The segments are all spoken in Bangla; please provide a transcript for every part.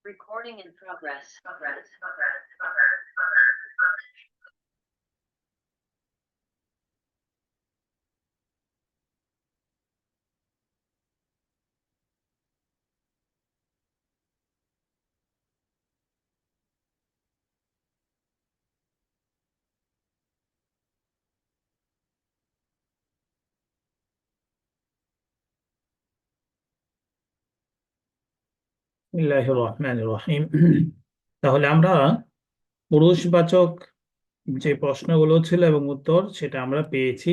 Recording in progress. বিসমিল্লাহির রহমানির রহিম। তাহলে আমরা পুরুষবাচক যে প্রশ্নগুলো ছিল এবং উত্তর সেটা আমরা পেয়েছি।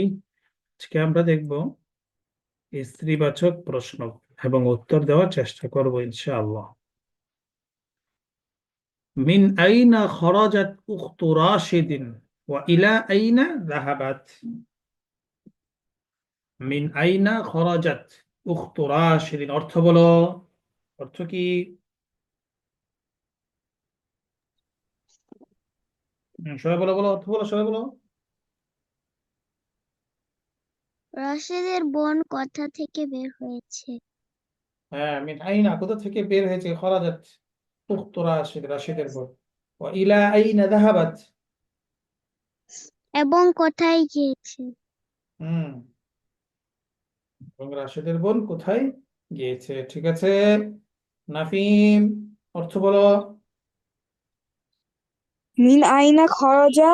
আজকে আমরা দেখব স্ত্রীবাচক প্রশ্ন এবং উত্তর দেওয়ার চেষ্টা করব ইনশাআল্লাহ। মিন আইনা খরাজাত উখতু রাশিদিন ওয়া ইলা আইনা যাহাবাত। মিন আইনা খরাজাত উখতু রাশিদিন, অর্থ বলো, অর্থ কি? সবাই বলো, বলো অর্থ বলো, সবাই বলো। রাশেদের বোন কোথা থেকে বের হয়েছে? হ্যাঁ, মিন আইনা কোথা থেকে বের হয়েছে, খরাজাত উখতু রাশিদ, রাশিদের বোন। ওয়া ইলা আইনা যাহাবাত। এবং কোথায় গিয়েছে? হুম, এবং রাশিদের বোন কোথায় গিয়েছে। ঠিক আছে, নাফিম অর্থ বলো। মিন আইনা খরজা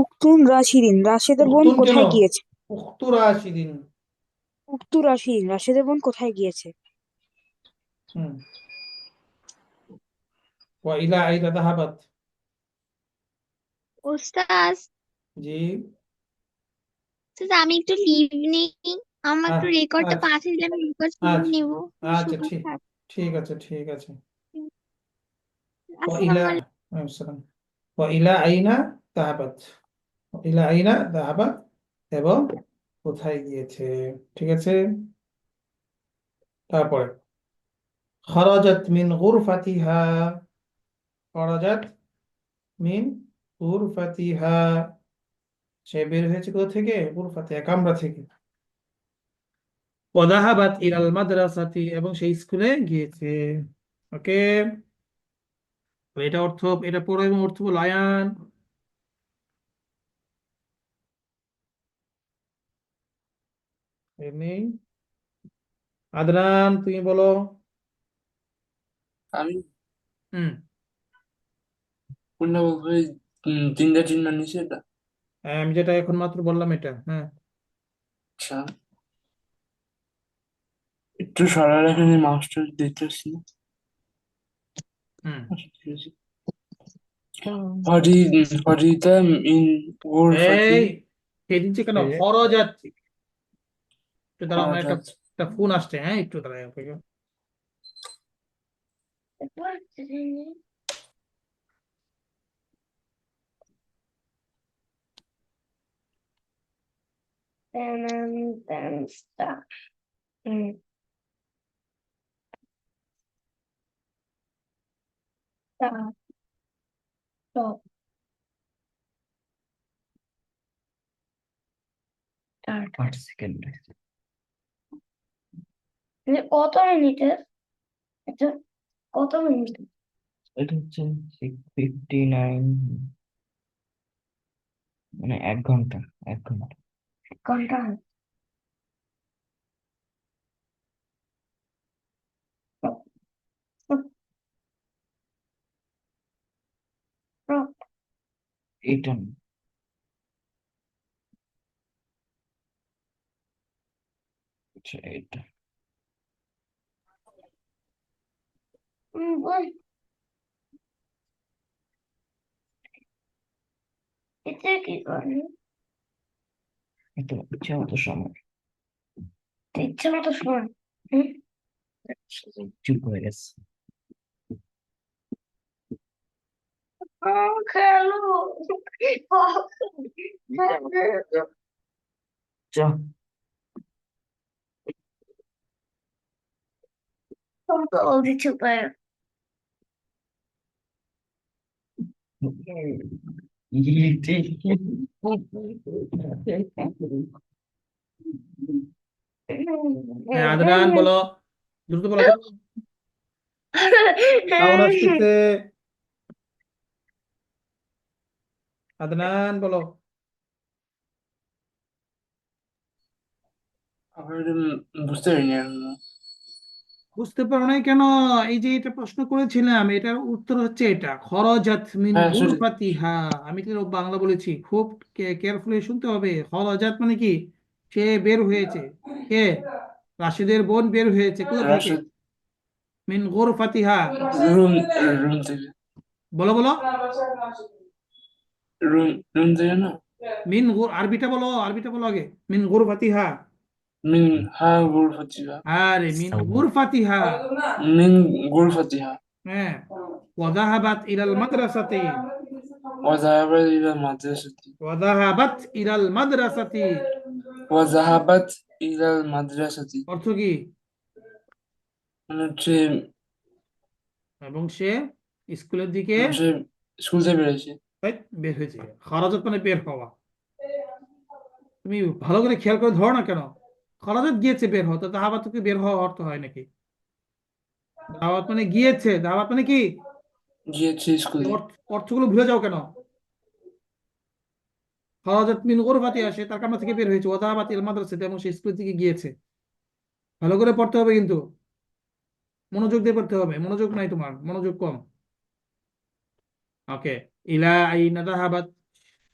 উক্তুন রাশিদিন, রাশেদের বোন উখতুন কেন, কোথায় গিয়েছে? উখতু রাশিদিন। উক্তু রাশিদিন, রাশেদের বোন কোথায় গিয়েছে? হুম, ওয়া ইলা আইনা যাহাবাত। ওস্তাজ, জি। আমি একটু লিভ নেই। আমার আহ, একটু রেকর্ডটা আচ্ছা পাঠিয়ে দিলে আমি রেকর্ড শুনে আচ্ছা নেব। আচ্ছা, শুধু ঠিক, ঠিক আছে, ঠিক আছে। ওয়া ইলা, আসসালামু আলাইকুম। ওয়ালাইকুম আসসালাম। ওয়া ইলা আইনা যাহাবাত, ওয়া ইলা আইনা যাহাবাত, এবং কোথায় গিয়েছে। ঠিক আছে, তারপরে খরাজাত মিন গুরফাতিহা, খরাজাত মিন গুরফাতিহা, সে বের হয়েছে কোথা থেকে, গুরফাতিহা কামরা থেকে। ওয়াদাহাবাত ইলাল মাদ্রাসাতি, এবং সেই স্কুলে গিয়েছে। ওকে, এটা অর্থ, এটা পড়ো এবং অর্থ বলো। আয়ান এর নেই, আদনান তুমি বলো। আমি হুম, কোনটা বলবো? ওই তিনটা চিহ্ন নিচে এটা। আমি যেটা এখন মাত্র বললাম এটা, হ্যাঁ। আচ্ছা, একটু সরার এখানে মাউসটা দেখতেছি না। হুম, আচ্ছা, ঠিক আছে। হরি হরিতা ইন গোরফাতি এই এই দিচ্ছে কেন, খরজাত। একটু দাঁড়াও, আমার একটা খরাজাত। একটা ফোন আসছে, হ্যাঁ একটু দাঁড়াও। Stop. Stop. Stop. Start. 8 second. কত মিনিটের? এটা কত মিনিট? এটা হচ্ছে 59, মানে 1 ঘন্টা, 1 ঘন্টা। ঘন্টা? এইটা না, আচ্ছা এইটা। এটা কি করে? এটা ইচ্ছা মতো সময়। ইচ্ছে মতো শোন। হুম? চুপ হয়ে গেছে। খেলো। চা। বলছি চুপে। হ্যাঁ, আদনান বলো, দ্রুত বলো, দ্রুত বলো। সাউন্ড আসতেছে। আদনান বলো। আবার বুঝতে পারিনি এখনো। বুঝতে পারো নাই কেন? এই যে এটা প্রশ্ন করেছিলাম, এটার উত্তর হচ্ছে এটা, খরজাত মিন হ্যাঁ আসলে গুরফাতিহা। আমি তো বাংলা বলেছি, খুব কেয়ারফুলি শুনতে হবে। খরজাত মানে কি? সে বের হয়েছে। কে? রাশেদের বোন বের হয়েছে কোথা থেকে? রাশেদ মিন গুরফাতিহা। রুম রুম থেকে বলো বলো। রুম থেকে না। আরবিটা বলো, আরবিটা বলো আগে। মিন গুরফাতিহা। মিন হা গুরফাতিহা। আরে মিন গুরফাতিহা। মিন গুরফাতিহা। হ্যাঁ। ওয়াজাহাবাত ইলাল মাদ্রাসাতি। وذهب إلى المدرسة. ওয়াজাহাবাত ইলাল মাদ্রাসাতি। وذهبت إلى المدرسة. অর্থ কি? মানে হচ্ছে এবং সে স্কুলের দিকে সে স্কুল থেকে বেরিয়েছে। এই, বের হয়েছে। খরাজত মানে বের হওয়া। তুমি ভালো করে খেয়াল করে ধরো না কেন? খরাজত গিয়েছে বের হওয়া, তো দাহাবাত কি বের হওয়া অর্থ হয় নাকি? দাওয়াত মানে গিয়েছে, দাওয়াত মানে কি? গিয়েছে এই স্কুলে। অর্থগুলো ভুলে যাও কেন? খরাজত মিন গুরফাতি আসে, তার কামরা থেকে বের হয়েছে। ওয়াদাহাবাত ইল মাদ্রাসাতে, এবং সে স্কুল থেকে গিয়েছে। ভালো করে পড়তে হবে কিন্তু, মনোযোগ দিয়ে পড়তে হবে। মনোযোগ নাই তোমার, মনোযোগ কম। ওকে। ইলা আইনা যাহাবাত।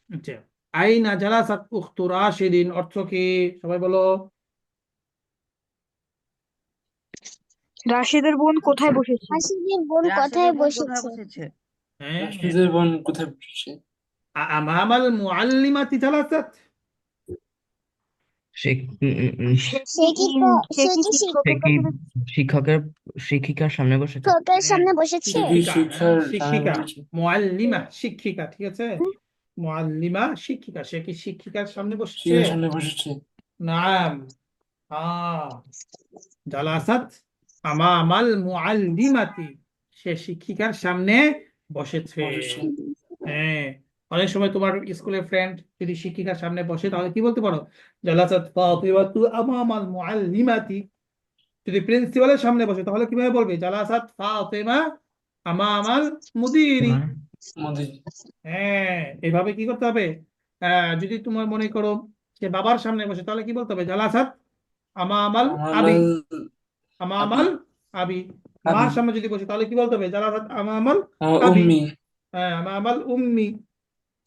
আচ্ছা। আইনা জালাসাত উখতু রাশিদিন অর্থ কি? সবাই বলো। রাশেদের বোন কোথায় বসেছে? হাসিদের বোন রাশেদের কোথায় বোন কোথায় বসেছে? বসেছে? হ্যাঁ। রাশিদের বোন কোথায় বসেছে? আমাল মুআল্লিমাতি জালাসাত। সে সে কি সে কি সে সে শিক্ষকের কি কাছে শিক্ষকের শিক্ষিকার সামনে বসেছে? শিক্ষকের হ্যাঁ, সামনে বসেছে? সে কি শিক্ষিকা। হ্যাঁ, শিক্ষার সামনে শিক্ষিকা। বসেছে? মুআল্লিমা শিক্ষিকা, ঠিক আছে। মুআল্লিমা শিক্ষিকা, সে কি শিক্ষিকার সামনে বসেছে? শিক্ষার সামনে বসেছে। নাম। জালাসাত আমামাল মুআল্লিমাতি, সে শিক্ষিকার সামনে বসেছে। বসেছে। হ্যাঁ। অনেক সময় তোমার স্কুলের ফ্রেন্ড যদি শিক্ষিকার সামনে বসে, তাহলে কি বলতে পারো? জালাসাত ফাতিমাতু আমামাল মুআল্লিমাতি। যদি প্রিন্সিপালের সামনে বসে, তাহলে কিভাবে বলবে? জালাসাত ফাতিমা আমামাল মুদিরি। তোমার মোদি হ্যাঁ। এভাবে কি করতে হবে? যদি তোমার মনে করো সে বাবার সামনে বসে, তাহলে কি বলতে হবে? জালাসাত আমামাল আবি। আমাল আবি আমামাল আবি। আবি মার সামনে যদি বসে, তাহলে কি বলতে হবে? জালাসাত আমামাল আবি। উম্মি হ্যাঁ, আমামাল উম্মি।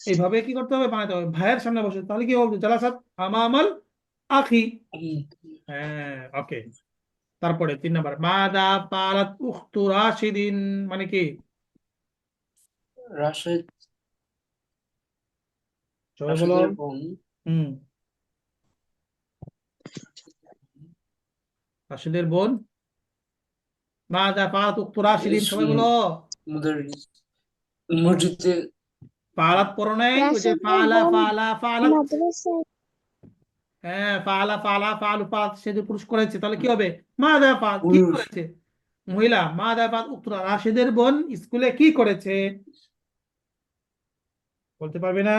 এইভাবে কি করতে হবে? বানাতে হবে। ভাইয়ের সামনে বসে, তাহলে কি বলবে? জালাসাত আমামাল আখি। উম, হ্যাঁ। ওকে। তারপরে 3 নম্বর, মাদা পালাত উখতু রাশিদিন মানে কি? রাশেদ সবাই বলো। রাশেদের বোন হুম। রাশিদের বোন। মাদা পালাত উখতু রাশিদিন, সবাই বলো। মুদারিস মসজিদে পালাত পড়ো নাই? ওই যে রাশিদের ফালা বোন ফালা ফালাত। মাদ্রাসায়। হ্যাঁ, ফালা ফালা ফালু পাত, সে যে পুরুষ করেছে, তাহলে কি হবে? মাদা পাত কি পুরুষ করেছে? মহিলা। মাদা পাত উত্তরা, রাশেদের বোন স্কুলে কি করেছে? বলতে পারবে না?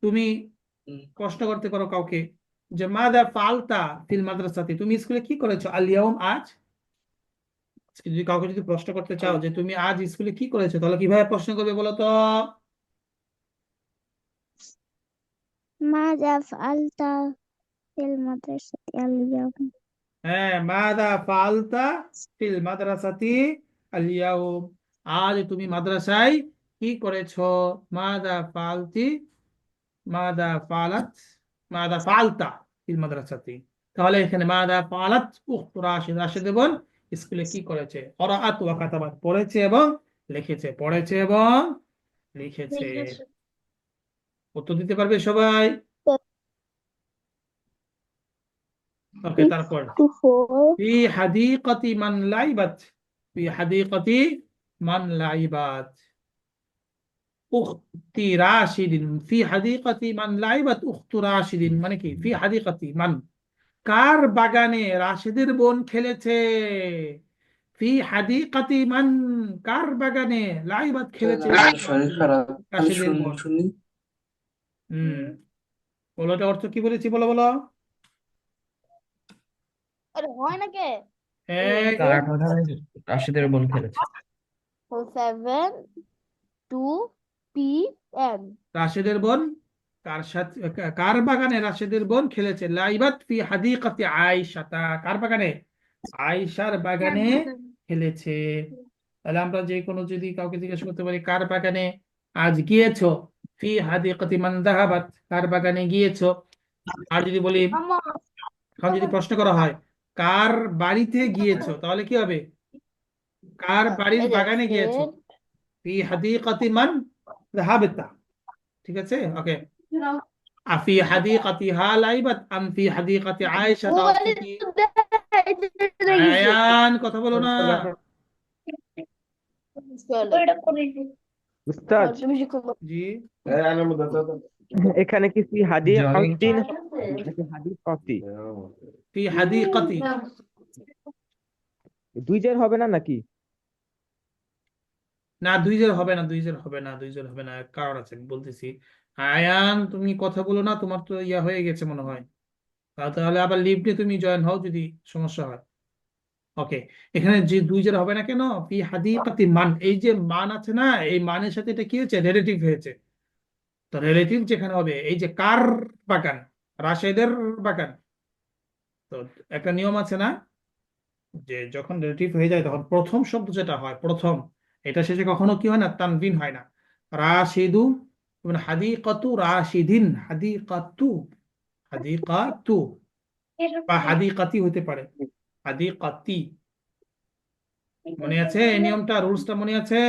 তুমি উম, প্রশ্ন করতে পারো কাউকে যে মাদা ফালতা ফিল মাদ্রাসাতে, তুমি স্কুলে কি করেছো আল ইয়াউম, আজ। যদি কাউকে যদি প্রশ্ন করতে চাও যে তুমি আজ স্কুলে কি করেছো, তাহলে কিভাবে প্রশ্ন করবে বলো তো? ماذا فعلت في المدرسة اليوم؟ হ্যাঁ, মাদা ফালতা ফিল মাদ্রাসাতি আল ইয়াউম, আজ তুমি মাদ্রাসায় কি করেছো? মাদা ফালতি, মাদা ফালাত, মাদা ফালতা ফিল মাদ্রাসাতি। তাহলে এখানে মাদা ফালাত উখতু রাশিদ, রাশিদ বোন স্কুলে কি করেছে? করাআত ওয়া কাতাবাত, পড়েছে এবং লিখেছে, পড়েছে এবং লিখেছে। উত্তর দিতে পারবে সবাই? ওকে। তারপর 54 ফি হাদিকাতি মান লাইবাত, ফি হাদিকাতি মান লাইবাত উখতি রাশিদিন, ফি হাদিকাতি মান লাইবাত উখতু রাশিদিন মানে কি? ফি হাদিকাতি মান, কার বাগানে রাশেদের বোন খেলেছে? ফি হাদিকাতি মান, কার বাগানে লাইবাত খেলেছে শরীর খারাপ আমি রাশেদের বোন? শুনি হুম। বলোটা অর্থ কি বলেছি, বলো বলো। আরে হয় না কে? এক কার বাগানে রাশেদের বোন খেলেছে? 7 2 PM রাশেদের বোন কার সাথে কার বাগানে রাশেদের বোন খেলেছে? লাইবাত ফি হাদিকাতি আয়েশাতা, কার বাগানে? আয়েশার বাগানে খেলেছে। তাহলে আমরা যে কোনো যদি কাউকে জিজ্ঞেস করতে পারি কার বাগানে আজ গিয়েছো, ফি হাদিকাতি মান যাহাবাত, কার বাগানে গিয়েছো। আর যদি বলি, এখন যদি প্রশ্ন করা হয় কার বাড়িতে গিয়েছো, তাহলে কি হবে? কার বাড়ির বাগানে গিয়েছো, ফি হাদিকাতি মান যাহাবাতা। ঠিক আছে, ওকে। আফি হাদিকাতিহা লাইবাত আম ফি হাদিকাতি আয়েশা, অর্থ কি? আয়ান, কথা বলো না। উস্তাদ, জি, এখানে কি ফি হাদি জয়িং কতিন নাকি হাদি কতি? ফি হাদিকাতি। দুই জের হবে না নাকি? না, দুই জের হবে না, দুই জের হবে না, দুই জের হবে না, কারণ আছে আমি বলতেছি। আয়ান, তুমি কথা বলো না, তোমার তো ইয়া হয়ে গেছে মনে হয়। তাহলে আবার লিভ নিয়ে তুমি জয়েন হও যদি সমস্যা হয়। ওকে, এখানে যে দুই জের হবে না কেন? ফি হাদিকাতি মান, এই যে মান আছে না, এই মানের সাথে এটা কি হয়েছে? রিলেটিভ হয়েছে। তো রিলেটিভ যেখানে হবে, এই যে কার বাগান, রাশেদের বাগান, তো একটা নিয়ম আছে না, যে যখন রিলেটিভ হয়ে যায় তখন প্রথম শব্দ যেটা হয়, প্রথম, এটা শেষে কখনো কি হয় না? তানবিন হয় না। রাশিদু, মানে হাদিকাতু রাশিদিন, হাদিকাতু, হাদিকাতু, বা হাদিকাতি হতে পারে, হাদিকাতি। মনে আছে এই নিয়মটা, রুলসটা মনে আছে?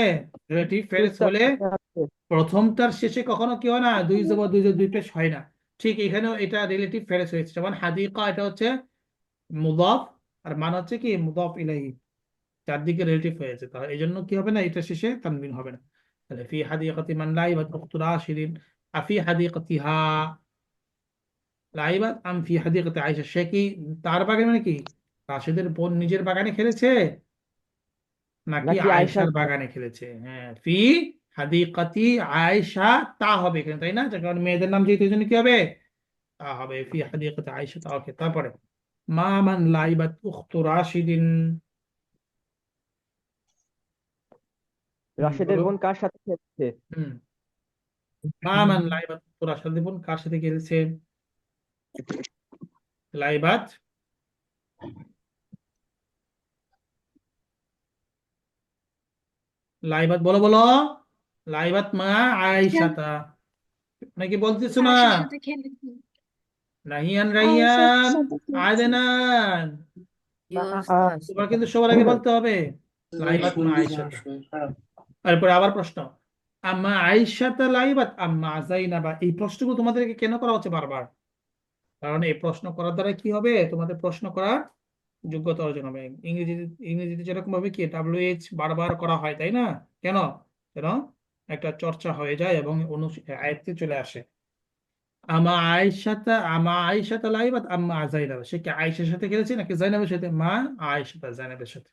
রিলেটিভ ফ্রেজ উস্তাদ, হলে মনে আছে। প্রথমটার শেষে কখনো কি হয় না? দুই জবর দুই জবর দুই পেশ হয় না। ঠিক এখানেও এটা রিলেটিভ ফ্রেজ হয়েছে, যেমন হাদিকা এটা হচ্ছে মুদাফ, আর মান হচ্ছে কি? মুদাফ ইলাইহি, চারদিকে রিলেটিভ হয়েছে, তাহলে এই জন্য কি হবে না? এটা শেষে তানবিন হবে না। তাহলে ফি হাদিকাতি মান লাইবাত উখতু রাশিদিন আফি হাদিকাতিহা লাইবাত আম ফি হাদিকাতি আয়েশা, সে কি তার বাগানে, মানে কি রাশেদের বোন নিজের বাগানে খেলেছে নাকি নাকি আয়সার আয়েশার বাগান? বাগানে খেলেছে? হ্যাঁ, ফি হাদিকাতি আয়েশা, তা হবে এখানে, তাই না? যার কারণে মেয়েদের নাম যেহেতু, এই জন্য কি হবে? তা হবে ফি হাদিকাতি আয়েশা। ওকে, তারপরে মা মান লাইবাত উখতু রাশিদিন। রাশেদের বলো। বোন কার সাথে খেলছে? হুম, মা মান লাইবাত উখতু রাশিদিন, বোন কার সাথে খেলেছে? লাইবাত, লাইবাত, বলো বলো। লাইবাত মা আয়েশাতা, নাকি বলতেছো না? নাহিয়ান, আয়েশার রাইয়ান, সাথে খেলছে আদেনান, আহ, তোমার কিন্তু সবার আগে বলতে হবে লাইবাত মা শুনতেছি না, আয়েশাতা। শরীর খারাপ। তারপরে আবার প্রশ্ন, আম্মা আয়েশাতা লাইবাত আম্মা যাইনাবা, এই প্রশ্নগুলো তোমাদেরকে কেন করা হচ্ছে বারবার? কারণ এই প্রশ্ন করার দ্বারা কি হবে? তোমাদের প্রশ্ন করার যোগ্যতা অর্জন হবে। ইংরেজিতে, ইংরেজিতে যেরকম ভাবে কি WH বারবার করা হয়, তাই না? কেন? কেন? একটা চর্চা হয়ে যায় এবং আয়ত্তে চলে আসে। আমা আয়েশাতা লাইবাত আম্মা যাইনাবা, সে কি আয়েশার সাথে খেলেছে নাকি জাইনাবের সাথে? মা আয়েশাতা, জাইনাবের সাথে।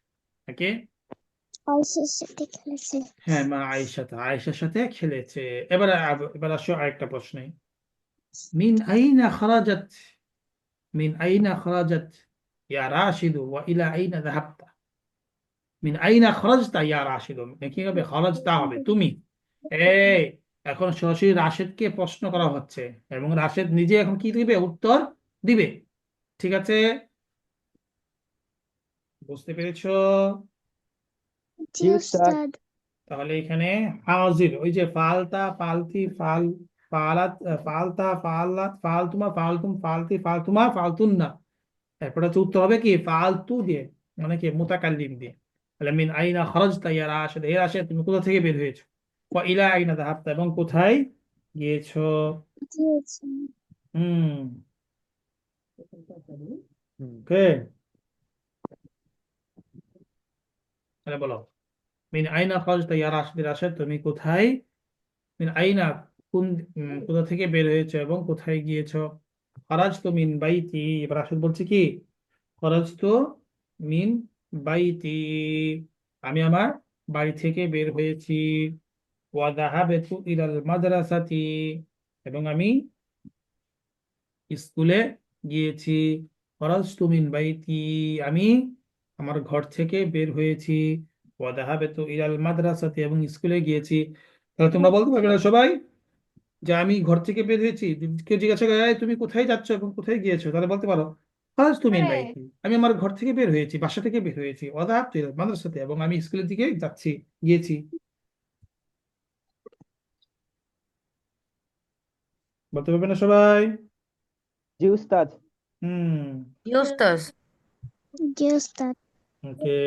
ওকে, আয়েশার সাথে খেলেছে হ্যাঁ, মা আয়েশাতা, আয়েশার সাথে খেলেছে। এবার এবার আসো আরেকটা প্রশ্নে। মিন আইনা খরাজাত, মিন আইনা খরাজাত ইয়া রাশিদু ওয়া ইলা আইনা যাহাবতা। মিন আইনা খরাজতা ইয়া রাশিদু, কি হবে? খরাজতা হবে তুমি। এই, এখন সরাসরি রাশেদকে প্রশ্ন করা হচ্ছে এবং রাশেদ নিজে এখন কি দিবে? উত্তর দিবে। ঠিক আছে, বুঝতে পেরেছো? জি জি উস্তাদ। উস্তাদ তাহলে এখানে হাজির, ওই যে ফালতা, ফালতি, ফালাত, ফালতা, ফালাত, ফালতুমা, ফালতুম, ফালতি, ফালতুমা, ফালতুন না। এরপরে হচ্ছে উত্তর হবে কি? ফালতু দিয়ে, মানে কি মুতাকাল্লিম দিয়ে। তাহলে মিন আইনা খরাজতা ইয়া রাশিদ, হে রাশিদ তুমি কোথা থেকে বের হয়েছো? ওয়া ইলা আইনা যাহাবতা, এবং কোথায় গিয়েছো? দিয়েছে হুম, হুম। ওকে, তাহলে বলো, মিন আইনা খরাজতা ইয়া রাশিদ, রাশিদ তুমি কোথায়, মিন আইনা, কোন, কোথা থেকে বের হয়েছো এবং কোথায় গিয়েছো? খরাজতু মিন বাইতি, এবার রাশিদ বলছে কি? খরাজতু মিন বাইতি, আমি আমার বাড়ি থেকে বের হয়েছি। ওয়া যাহাবতু ইলাল মাদ্রাসাতি, এবং আমি স্কুলে গিয়েছি। খরাজতু মিন বাইতি, আমি আমার ঘর থেকে বের হয়েছি। ওয়াদাহাবাতু ইলাল মাদ্রাসাতি, এবং স্কুলে গিয়েছি। তাহলে তোমরা বলতে পারবে না সবাই যে আমি ঘর থেকে বের হয়েছি? কেউ জিজ্ঞাসা করে, "এই, তুমি কোথায় যাচ্ছ এবং কোথায় গিয়েছো?" তাহলে বলতে পারো, খারাজতু মিন বাইতি, আমি আমার ঘর থেকে বের হয়েছি, বাসা থেকে বের হয়েছি। ওয়াদাহাবতু ইলাল মাদ্রাসাতি, এবং আমি স্কুলের দিকে যাচ্ছি, গিয়েছি। বলতে পারবে না সবাই? জি উস্তাদ। হুম। Justus. জি উস্তাদ। ওকে।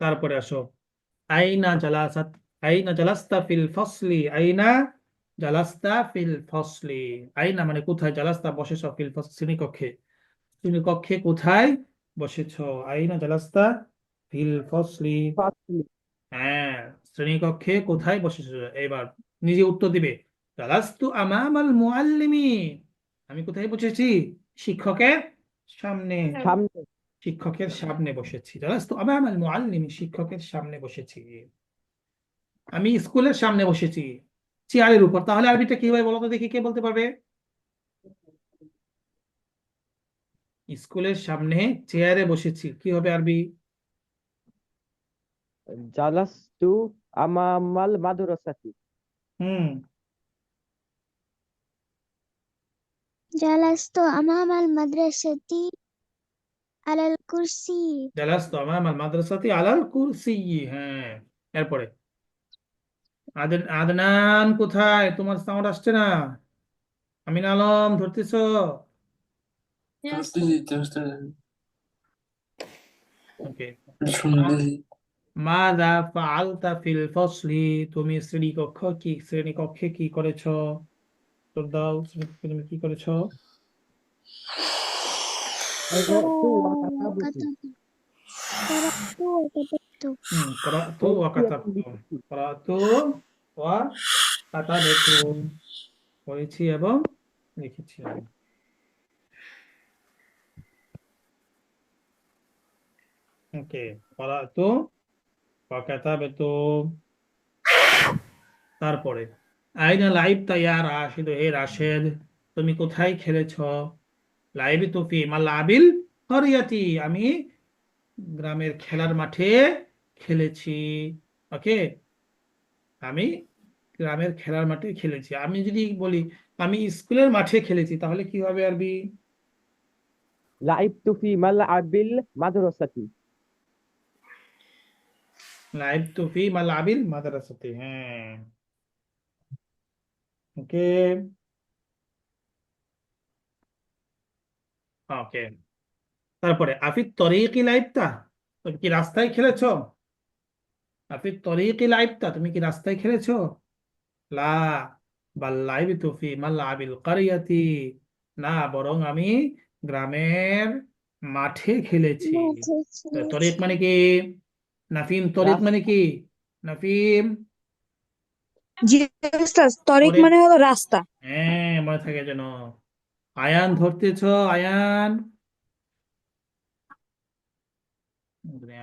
তারপরে আসো, আইনা জালাসাত, আইনা জালাস্তা ফিল ফসলি, আইনা জালাস্তা ফিল ফসলি। আইনা মানে কোথায়, জালাস্তা বসেছ, ফিল ফসলি শ্রেণীকক্ষে, শ্রেণীকক্ষে কোথায় বসেছ? আইনা জালাস্তা ফিল ফসলি। ফাসলি। হ্যাঁ, শ্রেণীকক্ষে কোথায় বসেছ। এবার নিজে উত্তর দিবে, জালাস্তু আমামাল মুআল্লিমি, আমি কোথায় বসেছি? শিক্ষকের সামনে। সামনে। শিক্ষকের সামনে বসেছি। জালাস্তু আমামাল মুআল্লিমি, শিক্ষকের সামনে বসেছি। আমি স্কুলের সামনে বসেছি, চেয়ারের উপর। তাহলে আরবিটা কি হবে বলো তো দেখি, কে বলতে পারবে? স্কুলের সামনে চেয়ারে বসেছি, কি হবে আরবি? জালাস্তু আমামাল মাদ্রাসাতি। হুম, জালাস্তু আমামাল মাদ্রাসাতি আলাল কুরসি। জালাস্তু আমামাল মাদ্রাসাতি আলাল কুরসি। হ্যাঁ, এরপরে আদনান কোথায়? তোমার সাউন্ড আসছে না। আমিন আলম ধরতেছো? ওকে। শুনতেছি। মাযা ফাআলতা ফিল ফসলি, তুমি শ্রেণীকক্ষে কি করেছো? উত্তর দাও, শ্রেণীকক্ষে তুমি কি করেছো? قرأت وكتبت। قرأت وكتبت. قرأت وكتبت। قرأت وكتبت, পড়েছি এবং লিখেছি আমি। ওকে, قرأت وكتبت। তারপরে আইনা লাইবতা ইয়া রাশিদ, হে রাশেদ, তুমি কোথায় খেলেছো? লাইবতু ফি মালাবিল ক্বরিয়াতি, আমি গ্রামের খেলার মাঠে খেলেছি। ওকে, আমি গ্রামের খেলার মাঠে খেলেছি। আমি যদি বলি আমি স্কুলের মাঠে খেলেছি, তাহলে কি হবে আরবি? لعبت في ملعب المدرسة। লাইবতু ফি মালাবিল মাদ্রাসাতি। হ্যাঁ, ওকে। ওকে, তারপরে আফিত তরিকি লাইবতা, তুমি কি রাস্তায় খেলেছো? আফিত তরিকি লাইবতা, তুমি কি রাস্তায় খেলেছো? লা, বাল লাইবতু ফি মালাবিল ক্বরিয়াতি, না বরং আমি গ্রামের মাঠে খেলেছি। মাঠে তরিক খেলেছি। মানে কি? নাফিম, তরিক মানে কি? নাফিম, জি উস্তাদ, তরিক তরিক, মানে হলো রাস্তা। হ্যাঁ, মনে থাকে যেন। আয়ান ধরতেছ? আয়ান,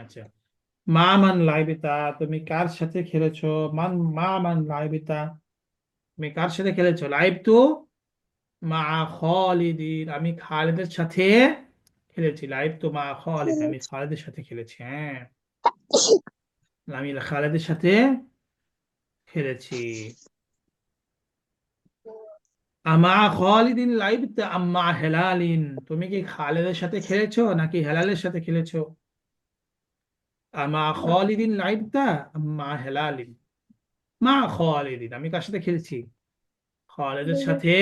আচ্ছা। মা মান লাইবিতা, তুমি কার সাথে খেলেছো? মা মান লাইবিতা, তুমি কার সাথে খেলেছো? লাইব তো মা খালিদিন, আমি খালিদের সাথে খেলেছি। লাইব তো মা খালিদ, আমি খালিদের সাথে খেলেছি। হ্যাঁ, আমি খালিদের সাথে খেলেছি। আমা খালিদিন লাইবতা আম্মা হেলালিন, তুমি কি খালিদের সাথে খেলেছো নাকি হেলালের সাথে খেলেছো? আমা খালিদিন লাইবতা আম্মা হেলালিন, মা খালিদিন, আমি কার সাথে খেলেছি? খালিদের সাথে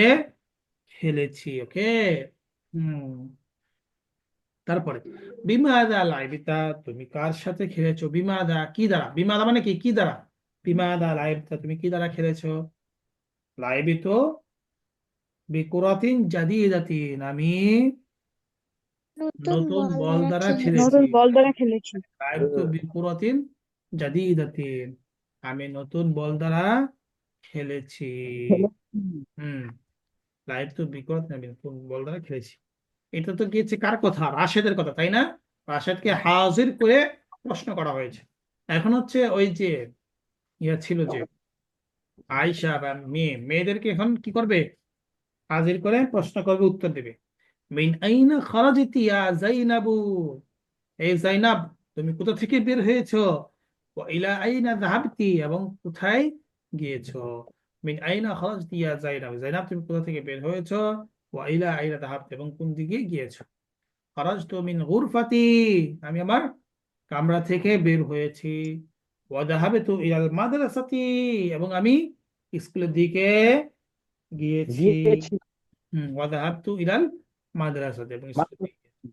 খেলেছি। ওকে। হুম, তারপরে বিমাদা লাইবিতা, তুমি কার সাথে খেলেছো? বিমাদা কি দ্বারা, বিমাদা মানে কি, কি দ্বারা? বিমাদা লাইবিতা, তুমি কি দ্বারা খেলেছো? লাইবিত বিকুরাতিন জাদিদাতিন, আমি নতুন নতুন বল বল দ্বারা দ্বারা খেলেছি। খেলেছি। নতুন বল দ্বারা খেলেছি। লাইবিত বিকুরাতিন জাদিদাতিন, আমি নতুন বল দ্বারা খেলেছি। হুম, লাইবিত বিকুরাতিন, আমি নতুন বল দ্বারা খেলেছি। এটা তো গিয়েছে কার কথা? রাশেদের কথা, তাই না? রাশেদকে হাজির করে প্রশ্ন করা হয়েছে। এখন হচ্ছে ওই যে ইয়া ছিল যে আয়েশা বা মেয়েদেরকে এখন কি করবে? হাজির করে প্রশ্ন করবে, উত্তর দেবে। মিন আইনা খারাজতি ইয়া যাইনাবু, এই যাইনাব, তুমি কোথা থেকে বের হয়েছো? ওয়া ইলা আইনা যাহাবতি, এবং কোথায় গিয়েছো? মিন আইনা খারাজতি ইয়া যাইনাব, যাইনাব তুমি কোথা থেকে বের হয়েছো? ওয়া ইলা আইনা যাহাবতি, এবং কোন দিকে গিয়েছো? খারাজতু মিন গুরফাতি, আমি আমার কামরা থেকে বের হয়েছি। ওয়া যাহাবতু ইলাল মাদ্রাসাতি, এবং আমি স্কুলের দিকে গিয়েছি। গিয়েছি ওয়া যাহাবতু ইলাল মাদ্রাসাতি, এবং স্কুলের মাদ্রাসা। দিকে।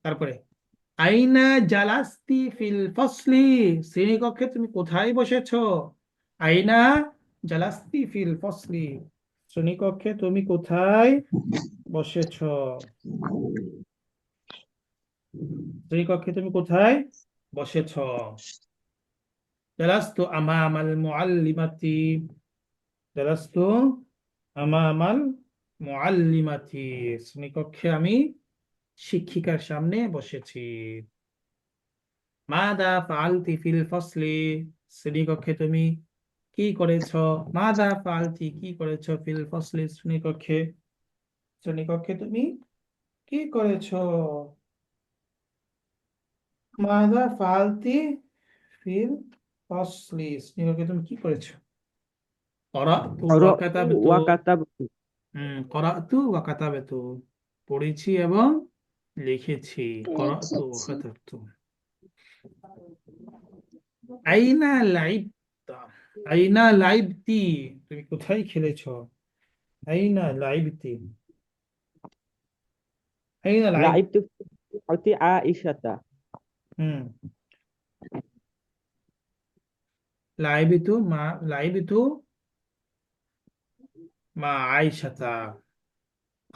তারপরে আইনা জালাস্তি ফিল ফসলি, শ্রেণীকক্ষে তুমি কোথায় বসেছো? আইনা জালাস্তি ফিল ফসলি, শ্রেণীকক্ষে তুমি কোথায় বসেছো? শ্রেণীকক্ষে তুমি কোথায় বসেছো? জালাস্তু আমামাল মুআল্লিমাতি, জালাস্তু আমামাল মুআল্লিমাতি, শ্রেণীকক্ষে আমি শিক্ষিকার সামনে বসেছি। মাদা ফাআলতি ফিল ফসলি, শ্রেণীকক্ষে তুমি কি করেছো? মাদা ফাআলতি, কি করেছো? ফিল ফসলি, শ্রেণীকক্ষে, শ্রেণীকক্ষে তুমি কি করেছো? মাদা ফাআলতি ফিল ফসলি, শ্রেণীকক্ষে তুমি কি করেছো? করাতু ওয়া ক্বরাতু কাতাবতু, ওয়া কাতাবতু। করাতু ওয়া কাতাবতু, পড়েছি এবং লিখেছি। করাতু ওয়া লিখেছি। কাতাবতু। আইনা লাইবতা, আইনা লাইবতি, তুমি কোথায় খেলেছো? আইনা লাইবতি, আইনা লাইব, লাইবতু ফি হাউতি আয়েশাতা। হুম, লাইবিতু মা, লাইবিতু মা আয়েশাতা।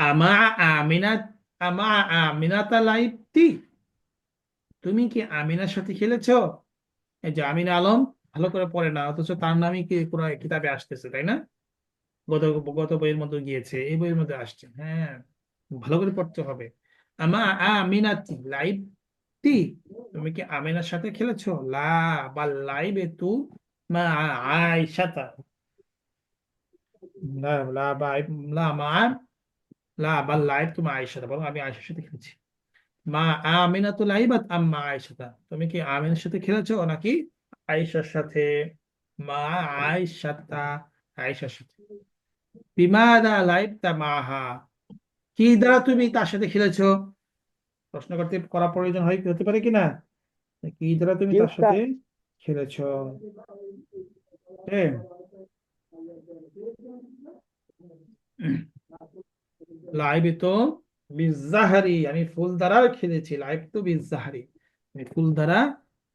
আমা আমিনাত, আমা আমিনাতা লাইবতি, তুমি কি আমিনার সাথে খেলেছো? এই যে আমিনা আলম ভালো করে পড়ে না, অথচ তার নামই কি পুরো কিতাবে আসতেছে, তাই না? গত গত বইয়ের মধ্যে গিয়েছে, এই বইয়ের মধ্যে আসছে। হ্যাঁ, ভালো করে পড়তে হবে। আমা আমিনাতি লাইবতি, তুমি কি আমিনার সাথে খেলেছো? লা বাল লাইবে তু মা আয়েশাতা, লা লা বাই, লা মা, লা বাল লাইব তু মা আয়েশাতা, বরং আমি আয়েশার সাথে খেলেছি। মা আমিনাতু লাইবাত আম্মা আয়েশাতা, তুমি কি আমিনার সাথে খেলেছো নাকি আয়েশার সাথে? মা আয়েশাতা, আয়েশার সাথে। বিমাদা লাইবতা মাহা, কি দ্বারা তুমি তার সাথে খেলেছো? প্রশ্ন করতে করা প্রয়োজন হয়, হতে পারে কিনা, কি দ্বারা তুমি জি তার সাথে উস্তাদ। খেলেছো? হ্যাঁ। লাইব তো বিজাহারি, আমি ফুল দ্বারা খেলেছি। লাইব তো বিজাহারি, আমি ফুল দ্বারা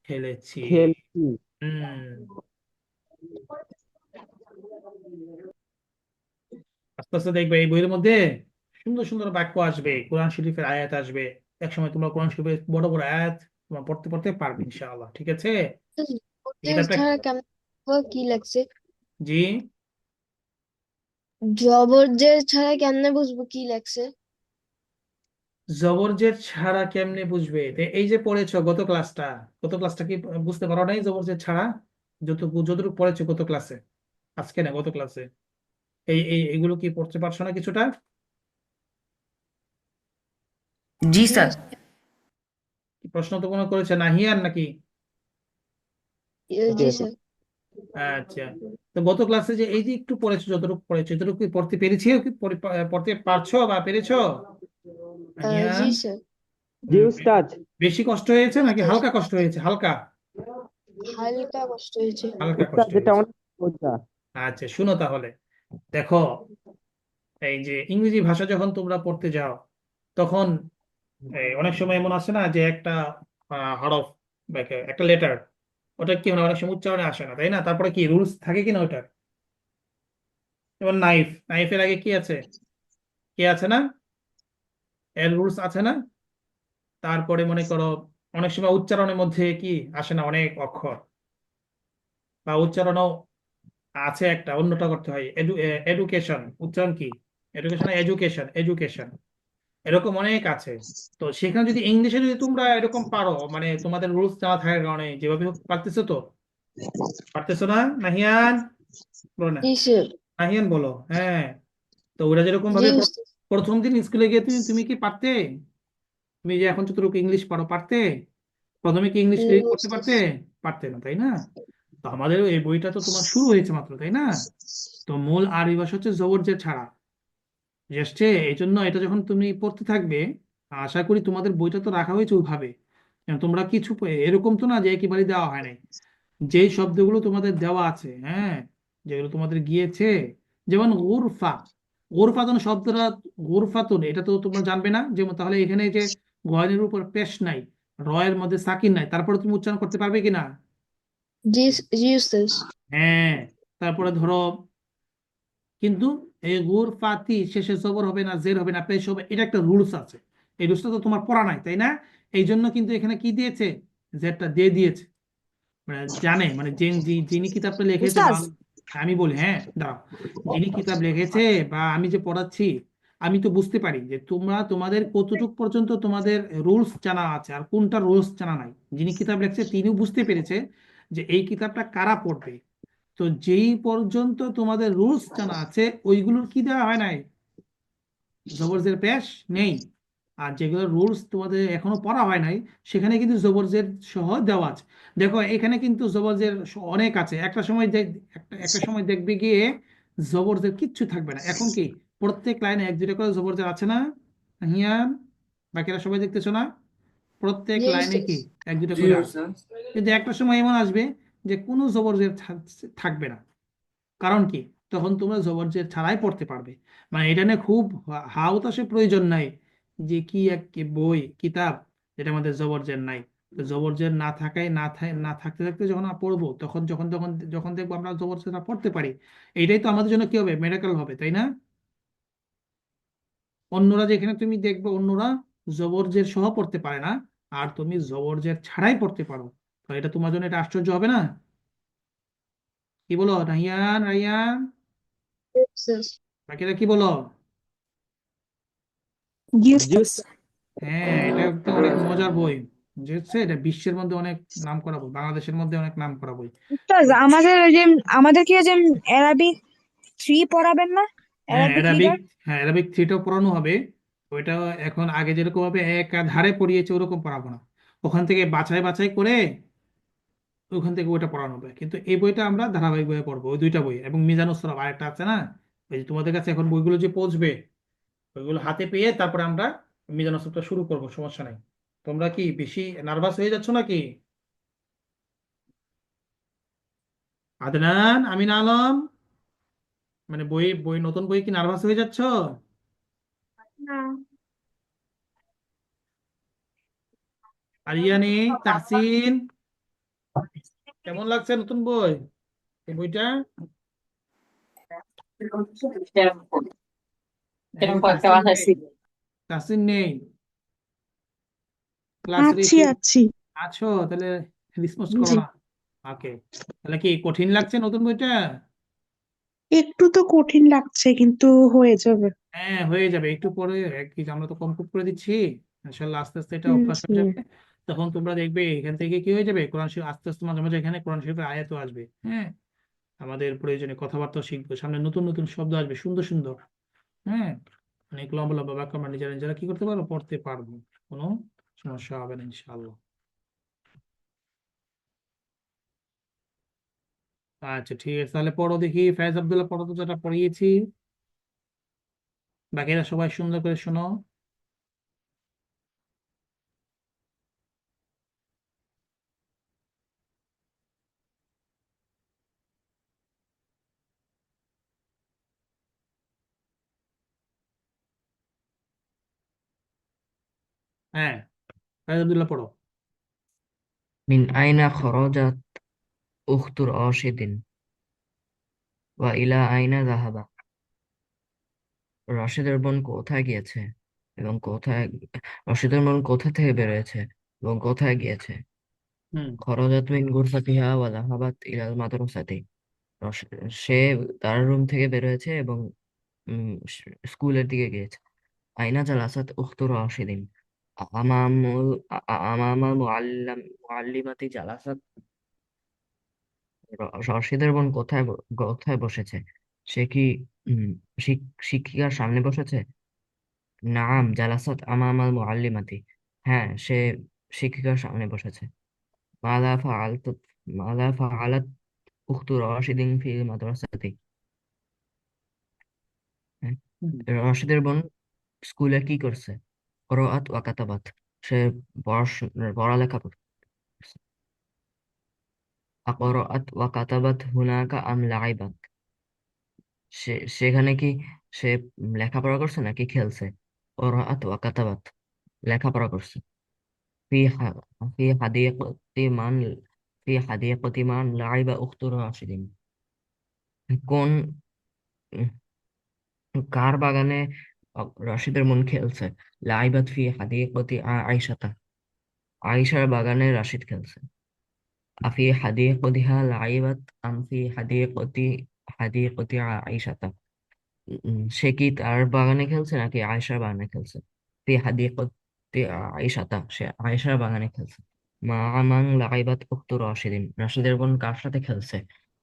খেলেছি। খেলছি। হম, আস্তে আস্তে দেখবে এই বইয়ের মধ্যে সুন্দর সুন্দর বাক্য আসবে, কোরআন শরীফের আয়াত আসবে। একসময় তোমরা কোরআন শরীফের বড় বড় আয়াত তোমরা পড়তে পড়তে পারবে ইনশাআল্লাহ, ঠিক আছে? এই জবরদস্ত কিতাবটা, ছাড়া কেমন কি লাগছে? জি, জবরদস্ত ছাড়া কেমনে বুঝবো কি লাগছে? জবরজের ছাড়া কেমনে বুঝবে? তো এই যে পড়েছো গত ক্লাসটা, গত ক্লাসটা কি বুঝতে পারো নাই জবরজের ছাড়া? যতটুকু যতটুকু পড়েছো গত ক্লাসে, আজকে না গত ক্লাসে, এই এই এগুলো কি পড়তে পারছো না কিছুটা? জি স্যার। কি প্রশ্ন তো কোনো করেছে নাহিয়ান নাকি? জি স্যার। আচ্ছা, তো গত ক্লাসে যে এই যে একটু পড়েছো, যতটুকু পড়েছো এতটুকু কি পড়তে পেরেছি, কি পড়তে পারছো বা পেরেছো জি নাহিয়ান? স্যার। জি উস্তাদ। বেশি কষ্ট হয়েছে নাকি হালকা কষ্ট হয়েছে? হালকা, হালকা কষ্ট হয়েছে। হালকা উস্তাদ, কষ্ট এটা হয়েছে। অনেক সোজা। আচ্ছা শুনো তাহলে, দেখো, এই যে ইংরেজি ভাষা যখন তোমরা পড়তে যাও, তখন অনেক সময় এমন আসে না যে একটা হরফ বা একটা লেটার, ওটা কি হয় অনেক সময় উচ্চারণে আসে না, তাই না? তারপরে কি রুলস থাকে কিনা ওটার? যেমন নাইফ, নাইফের আগে কি আছে? কে আছে না? এর রুলস আছে না? তারপরে মনে করো অনেক সময় উচ্চারণের মধ্যে কি আসে না, অনেক অক্ষর বা উচ্চারণও আছে একটা, অন্যটা করতে হয়। এডুকেশন, উচ্চারণ কি? এডুকেশন, এডুকেশন, এডুকেশন, এরকম অনেক আছে। তো সেখানে যদি ইংলিশে যদি তোমরা এরকম পারো, মানে তোমাদের রুলস জানা থাকার কারণে যেভাবে হোক পারতেছো, তো পারতেছো না নাহিয়ান? বলো না, জি স্যার। নাহিয়ান বলো। হ্যাঁ, তো ওরা যেরকম জি ভাবে উস্তাদ। প্রথম দিন স্কুলে গিয়ে তুমি তুমি কি পারতে? তুমি যে এখন যতটুকু ইংলিশ পারো, পারতে? প্রথমে কি ইংলিশ রিড করতে উস্তাদ। পারতে? পারতে না, তাই না? তো আমাদের এই বইটা তো তোমার শুরু হয়েছে মাত্র, তাই না? তো মূল আরবি ভাষা হচ্ছে জবরজের ছাড়া এসছে। এই জন্য এটা যখন তুমি পড়তে থাকবে, আশা করি তোমাদের বইটা তো রাখা হয়েছে ওইভাবে, তোমরা কিছু এরকম তো না যে একেবারে দেওয়া হয় নাই। যেই শব্দগুলো তোমাদের দেওয়া আছে, হ্যাঁ, যেগুলো তোমাদের গিয়েছে, যেমন গুরফা। গুরফাতুন শব্দটা, গুরফাতুন এটা তো তোমরা জানবে না, যেমন তাহলে এখানে যে গয়নের উপর পেশ নাই, রয়ের মধ্যে সাকিন নাই, তারপরে তুমি উচ্চারণ করতে পারবে কিনা? জি জি উস্তাদ। হ্যাঁ। তারপরে ধরো, কিন্তু এই গুরফাতি শেষে জবর হবে না, জের হবে না, পেশ হবে, এটা একটা রুলস আছে। এই রুলসটা তো তোমার পড়া নাই, তাই না? এই জন্য কিন্তু এখানে কি দিয়েছে, জেরটা দিয়ে দিয়েছে। মানে জানে, মানে যিনি কিতাবটা লিখেছে বা উস্তাজ, আমি বলি, হ্যাঁ দাঁড়াও, যিনি কিতাব লিখেছে বা আমি যে পড়াচ্ছি, আমি তো বুঝতে পারি যে তোমরা তোমাদের কতটুকু পর্যন্ত তোমাদের রুলস জানা আছে আর কোনটা রুলস জানা নাই। যিনি কিতাব লিখছে তিনিও বুঝতে পেরেছে যে এই কিতাবটা কারা পড়বে। তো যেই পর্যন্ত তোমাদের রুলস জানা আছে ওইগুলোর কি দেওয়া হয় নাই, জবরজের পেশ নেই। আর যেগুলো রুলস তোমাদের এখনো পড়া হয় নাই সেখানে কিন্তু জবরজের সহ দেওয়া আছে। দেখো এখানে কিন্তু জবরজের অনেক আছে, একটা সময় একটা সময় দেখবে গিয়ে জবরজের কিচ্ছু থাকবে না। এখন কি প্রত্যেক লাইনে এক দুইটা করে জবরজের আছে না? হিয়ান, বাকিরা সবাই দেখতেছো না? প্রত্যেক জি লাইনে উস্তাদ। কি এক দুইটা জি করে আছে। স্যার। কিন্তু একটা সময় এমন আসবে যে কোনো জবরজের থাকবে না। কারণ কি, তখন তোমরা জবরজের ছাড়াই পড়তে পারবে। মানে এটা নিয়ে খুব হাউতাসের প্রয়োজন নাই যে কি এক কি বই কিতাব যেটা আমাদের জবরজের নাই। তো জবরজের না থাকায় না থাকতে থাকতে যখন আমরা পড়বো, তখন যখন যখন যখন দেখবো আমরা জবরজেরটা পড়তে পারি, এইটাই তো আমাদের জন্য কি হবে, মেরাকল হবে, তাই না? অন্যরা যেখানে তুমি দেখবে অন্যরা জবরজের সহ পড়তে পারে না, আর তুমি জবরজের ছাড়াই পড়তে পারো। তো এটা তোমার জন্য এটা আশ্চর্য হবে না? কি বলো রাহিয়ান, রাইয়ান, জি উস্তাদ। বাকিরা কি বলো? জি জি উস্তাজ। উস্তাদ। হ্যাঁ, এটা একটা অনেক মজার বই, বুঝছে? এটা বিশ্বের মধ্যে অনেক নাম করা বই, বাংলাদেশের মধ্যে অনেক নাম করা বই। উস্তাজ, আমাদের ওই যে আমাদেরকে যে অ্যারাবিক 3 পড়াবেন না? হ্যাঁ অ্যারাবিক অ্যারাবিক, লিডার। হ্যাঁ অ্যারাবিক 3টাও পড়ানো হবে। ওইটা এখন আগে যেরকম ভাবে একাধারে পড়িয়েছে ওরকম পড়াবো না, ওখান থেকে বাছাই বাছাই করে ওখান থেকে ওইটা পড়ানো হবে। কিন্তু এই বইটা আমরা ধারাবাহিক ভাবে পড়বো, ওই দুইটা বই এবং মিজানুস সরফ আরেকটা আছে না, ওই যে তোমাদের কাছে এখন বইগুলো যে পৌঁছবে ওইগুলো হাতে পেয়ে তারপরে আমরা মিজানুস সরফটা শুরু করবো, সমস্যা নাই। তোমরা কি বেশি নার্ভাস হয়ে যাচ্ছ নাকি? আদনান, আমিন আলম, মানে বই বই নতুন বই কি নার্ভাস হয়ে যাচ্ছ? না। আরিয়ানি, তাহসিন, কেমন লাগছে নতুন বই, এই বইটা? এই যে তাহসিন নেই, তাহসিন নেই ক্লাসে, আছি আছি। আছো? তাহলে রেসপন্স করো জি। না। ওকে, তাহলে কি কঠিন লাগছে নতুন বইটা? একটু তো কঠিন লাগছে কিন্তু হয়ে যাবে। হ্যাঁ হয়ে যাবে, একটু পরে কি আমরা তো কম খুব করে দিচ্ছি, ইনশাল্লাহ আস্তে আস্তে এটা অভ্যাস হয়ে জি। যাবে। তখন তোমরা দেখবে এখান থেকে কি হয়ে যাবে, কোরআন শরীফ আস্তে আস্তে মাঝে মাঝে এখানে কোরআন শরীফের আয়াতও আসবে। হ্যাঁ, আমাদের প্রয়োজনে কথাবার্তা শিখবো, সামনে নতুন নতুন শব্দ আসবে সুন্দর সুন্দর। হ্যাঁ, অনেক লম্বা লম্বা বাক্য আমরা নিজেরা নিজেরা কি করতে পারবো, পড়তে পারবো, কোনো সমস্যা হবে না ইনশাআল্লাহ। আচ্ছা ঠিক আছে, তাহলে পড়ো দেখি, ফয়েজ আব্দুল্লাহ পড়ো তো যেটা পড়িয়েছি, বাকিরা সবাই সুন্দর করে শোনো। হ্যাঁ, ফয়েজ আব্দুল্লাহ পড়ো। من أين خرجت أخت راشد وإلى أين ذهب রশিদের বোন কোথায় গিয়েছে এবং কোথায় রশিদের বোন কোথা থেকে বেরিয়েছে এবং কোথায় গিয়েছে। হুম। খরজাত মিন গুরফাতিহা ওয়া যাহাবাত ইলাল মাদ্রাসাতি। সে তার রুম থেকে বের হয়েছে এবং স্কুলের দিকে গিয়েছে। আইনা জালাসাত উখতু রাশিদিন আমামুল আমামাল মুআল্লিমাতি জালাসাত। রশিদের বোন কোথায় বসেছে? সে কি উম, শিক্ষিকার সামনে বসেছে? নাম জালাসাত আমামাল মুআল্লিমাতি। হ্যাঁ, সে শিক্ষিকার সামনে বসেছে। মাযা ফাআলত মাযা ফাআলাত উখতু রাশিদিন ফি মাদ্রাসাতি। হ্যাঁ, হুম। রশিদের বোন স্কুলে কি করছে? করাআত ওয়া কাতাবাত। সে পড়ালেখা করছে। আকরাআত ওয়া কাতাবাত হুনাকা আম লাইবাত। সেখানে কি সে লেখাপড়া করছে নাকি খেলছে? করাআত ওয়া কাতাবাত, লেখাপড়া করছে। في ح... في حديقة من في حديقة من لعب أخت راشد. কোন কার বাগানে রাশিদের মন খেলছে? লাইবাত ফি হাদিকতি আয়েশাতা। আয়েশার বাগানে রাশিদ খেলছে। আফি হাদিকতিহা লাইবাত আম ফি হাদিকতি আয়েশাতা। সে কি তার বাগানে খেলছে নাকি আয়েশার বাগানে খেলছে? ফি হাদিকতি আয়েশাতা, সে আয়েশার বাগানে খেলছে। মা আমান লাইবাত উখতু রাশিদিন। রাশিদের বোন কার সাথে খেলছে?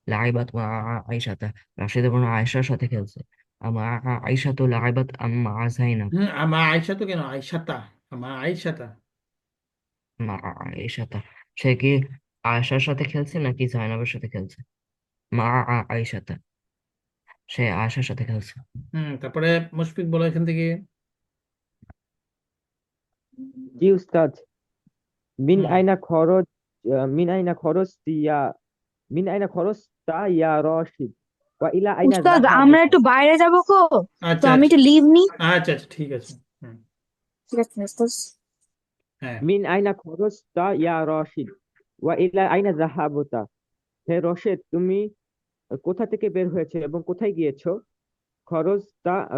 লাইবাত মা আয়েশাতা, রাশিদের বোন আয়েশার সাথে খেলছে। আমা আয়েশাতু লাইবাত আম মা জাইনাব। আমার আয়সা তো কেন আয়সাতা, আমার আয়সাতা। মা আয়েশাতা, সে কি আয়েশার সাথে খেলছে নাকি জাইনাবের সাথে খেলছে? মা আয়েশাতা, সে আয়েশার সাথে খেলছে। তারপরে মুশফিক বলো এখান থেকে। জি উস্তাদ। মিন হুম আইনা খরচ মিন আইনা খরচতি ইয়া মিন আইনা খরচতা ইয়া রশিদ ওয়া ইলা আইনা উস্তাদ আমরা যাহাবুতা। একটু বাইরে যাব তো তো আচ্ছা আমি আচ্ছা একটু লিভ নি। আচ্ছা আচ্ছা ঠিক আছে। হুম ঠিক আছে উস্তাদ। হ্যাঁ মিন আইনা খরচতা ইয়া রশিদ ওয়া ইলা আইনা যাহাবুতা। হে রশিদ, তুমি কোথা থেকে বের হয়েছে এবং কোথায় গিয়েছো?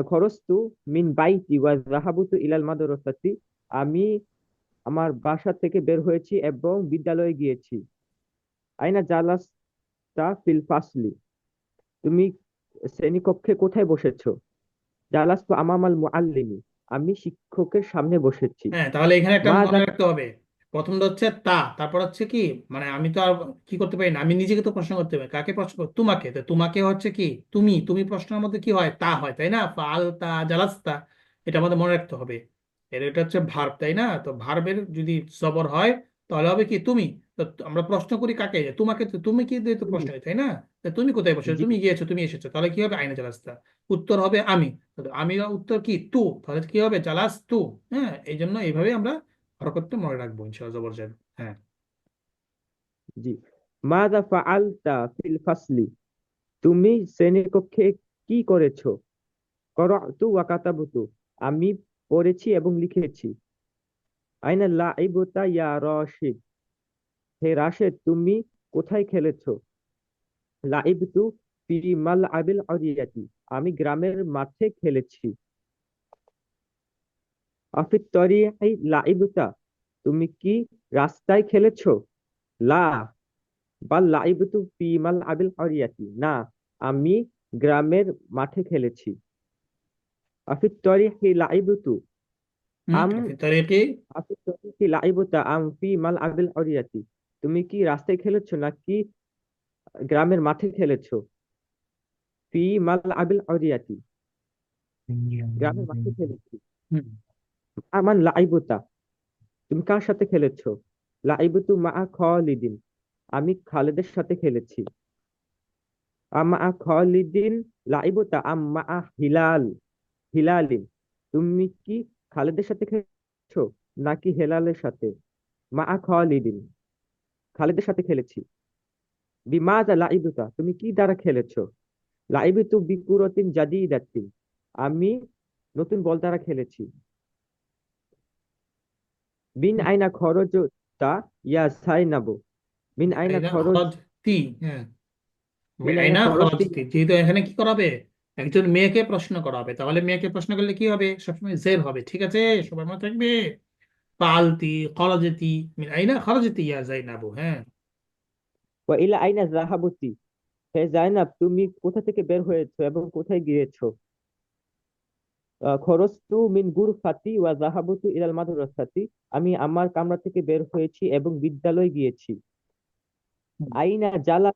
খরচতু মিন বাইতি ওয়া যাহাবুতু ইলাল মাদ্রাসাতি। আমি আমার বাসা থেকে বের হয়েছি এবং বিদ্যালয়ে গিয়েছি। আইনা জালাসতা ফিল ফাসলি। তুমি শ্রেণীকক্ষে কোথায় বসেছো? জালাস্তু আমামাল মুআল্লিমি। আমি শিক্ষকের সামনে বসেছি। হ্যাঁ, তাহলে এখানে একটা মনে মাযা রাখতে হবে। প্রথমটা হচ্ছে তা, তারপর হচ্ছে কি, মানে আমি তো আর কি করতে পারি না, আমি নিজেকে তো প্রশ্ন করতে পারি। কাকে প্রশ্ন তোমাকে। তো তোমাকে হচ্ছে কি, তুমি প্রশ্নের মধ্যে কি হয়, তা হয়, তাই না? ফালতা জালাস্তা, এটা আমাদের মনে রাখতে হবে। এটা হচ্ছে ভার্ব, তাই না? তো ভার্বের যদি জবর হয় তাহলে হবে কি তুমি। তো আমরা প্রশ্ন করি কাকে, যে তোমাকে। তো তুমি কি দিয়ে তো প্রশ্ন হয়, তাই না? তো তুমি কোথায় বসেছো, জি তুমি গিয়েছো, তুমি এসেছো, তাহলে কি হবে? আইনা জালাস্তা। উত্তর হবে আমি। তো আমি উত্তর কি তু, তাহলে কি হবে? জালাস তু। হ্যাঁ, এই জন্য এইভাবে আমরা হরকতটা মনে রাখবো ইনশাআল্লাহ, জবরজান। হ্যাঁ। জি। মাযা ফাআলতা ফিল ফাসলি। তুমি শ্রেণীকক্ষে কি করেছো? করাতু ওয়া কাতাবতু। আমি পড়েছি এবং লিখেছি। আইনা লাইবুতা ইয়া রশিদ। হে রাশেদ, তুমি কোথায় খেলেছো? লাইবতু ফি মালআবিল আরিয়াতি। আমি গ্রামের মাঠে খেলেছি। আফিত তরিহি লাইবতা। তুমি কি রাস্তায় খেলেছো? লা বাল লাইবতু ফি মালআবিল আরিয়াতি। না, আমি গ্রামের মাঠে খেলেছি। আফিত তরিহি লাইবতু আম তাহলে কি? আফিত তরিহি লাইবতা আম ফি মালআবিল আরিয়াতি। তুমি কি রাস্তায় খেলেছো নাকি গ্রামের মাঠে খেলেছো? ফি মালআবিল আরিয়াতি। গ্রামের মাঠে খেলেছি। হুম আমান লাইবতা। তুমি কার সাথে খেলেছো? লাইবতু মা খালিদিন। আমি খালেদের সাথে খেলেছি। আমা খালিদিন লাইবতা আম মা হিলালিন। তুমি কি খালেদের সাথে খেলেছো নাকি হেলালের সাথে? মা খালিদিন, খালেদের সাথে খেলেছি। বিমাজা লাইবতা। তুমি কি দ্বারা খেলেছো? লাইবতু বিকুরাতিন জাদিদাতিন। আমি নতুন বল দ্বারা খেলেছি। বিন আইনা খরজতা ইয়া সাইনাবু। মিন আইনা আইনা খরচ খরজতি। হ্যাঁ, মিন আইনা আইনা খরচতি। খরজতি, যেহেতু এখানে কি করা হবে, একজন মেয়েকে প্রশ্ন করা হবে, তাহলে মেয়েকে প্রশ্ন করলে কি হবে? সবসময় জের হবে, ঠিক আছে? সবার মনে থাকবে। পালতি খরজতি, মিন আইনা খরজতি ইয়া জাইনাবু। হ্যাঁ। ওয়া ইলা আইনা যাহাবুতি। হে জাইনাব, তুমি কোথা থেকে বের হয়েছো এবং কোথায় গিয়েছো? খরজতু মিন গুরফাতি ওয়া যাহাবতু ইলাল মাদ্রাসাতি। আমি আমার কামরা থেকে বের হয়েছি এবং বিদ্যালয়ে গিয়েছি। আইনা জালা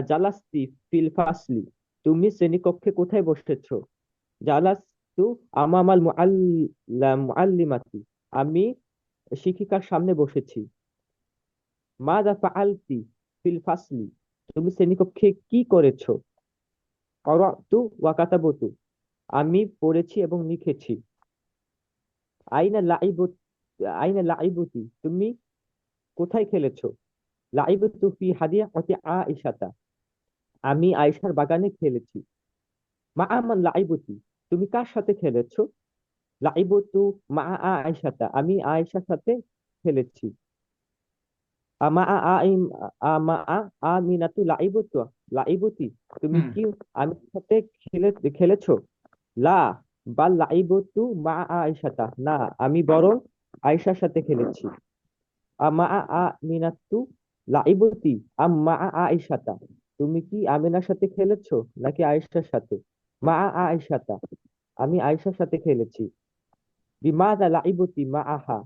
জালাস্তি ফিল ফাসলি, তুমি শ্রেণীকক্ষে কোথায় বসেছো? জালাস্তু আমামাল মুআল্লিমাতি, আমি শিক্ষিকার সামনে বসেছি। মাযা ফাআলতি ফিল ফাসলি, তুমি শ্রেণীকক্ষে কি করেছো? ক্বারাতু ওয়া কাতাবতু, আমি পড়েছি এবং লিখেছি। আইনা লাইবুত আইনা লাইবুতি, তুমি কোথায় খেলেছো? লাইবতু ফি হাদিকাতি আয়েশাতা, আমি আয়েশার বাগানে খেলেছি। মা আমান লাইবুতি, তুমি কার সাথে খেলেছো? লাইবতু মা আয়েশাতা, আমি আয়েশার সাথে খেলেছি। আমা আমা আমিনাতু লাইবতু, তুমি হুম কি আমিনার সাথে খেলেছো? লা বাল লাইবতু মা আয়েশাতা, না আমি বরং আয়েশার সাথে খেলেছি। আমা আমিনাতু লাইবতি আম্মা আয়েশাতা, তুমি কি আমিনার সাথে খেলেছো নাকি আয়েশার সাথে? মা আয়েশাতা, আমি আয়েশার সাথে খেলেছি। বিমাযা লাইবতি মা আহা,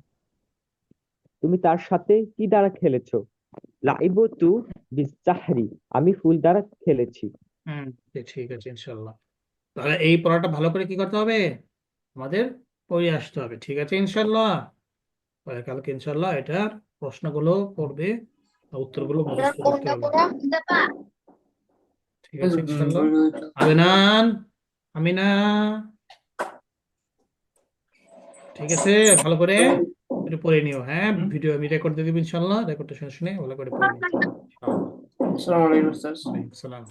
তুমি তার সাথে কি দ্বারা খেলেছো? লাইবতু বিসাহরি, আমি ফুল দ্বারা খেলেছি। হুম ঠিক আছে ইনশাল্লাহ। তাহলে এই পড়াটা ভালো করে কি করতে হবে, আমাদের পড়ে আসতে হবে, ঠিক আছে ইনশাল্লাহ। তাহলে কালকে ইনশাল্লাহ এটার প্রশ্নগুলো পড়বে আর উত্তরগুলো মুখস্থ করতে হবে, ঠিক আছে ইনশাল্লাহ। আমিনান, আমিনা, ঠিক আছে ভালো করে একটু পড়ে নিও। হ্যাঁ, ভিডিও আমি রেকর্ড দিয়ে দিব ইনশাল্লাহ, রেকর্ডটা শুনে শুনে ভালো করে পড়ে নিও। আসসালামু আলাইকুম স্যার। ওয়ালাইকুম আসসালাম।